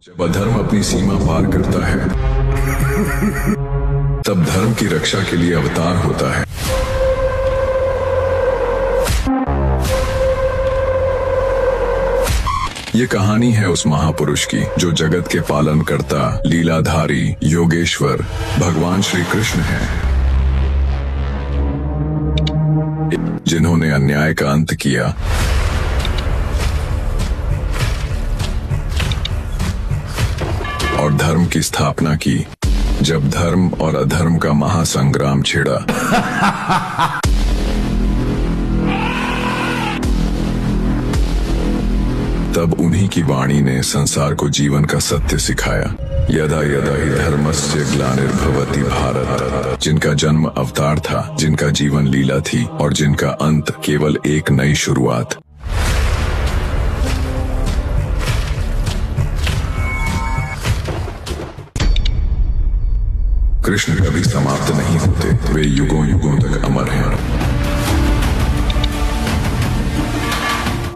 जब अधर्म अपनी सीमा पार करता है तब धर्म की रक्षा के लिए अवतार होता है। ये कहानी है उस महापुरुष की जो जगत के पालन करता, लीलाधारी, योगेश्वर भगवान श्री कृष्ण हैं, जिन्होंने अन्याय का अंत किया, और धर्म की स्थापना की। जब धर्म और अधर्म का महासंग्राम छिड़ा, तब उन्हीं की वाणी ने संसार को जीवन का सत्य सिखाया। यदा यदा हि धर्मस्य ग्लानिर्भवति भारत। जिनका जन्म अवतार था, जिनका जीवन लीला थी और जिनका अंत केवल एक नई शुरुआत। कृष्ण कभी समाप्त नहीं होते, वे युगों युगों तक अमर हैं।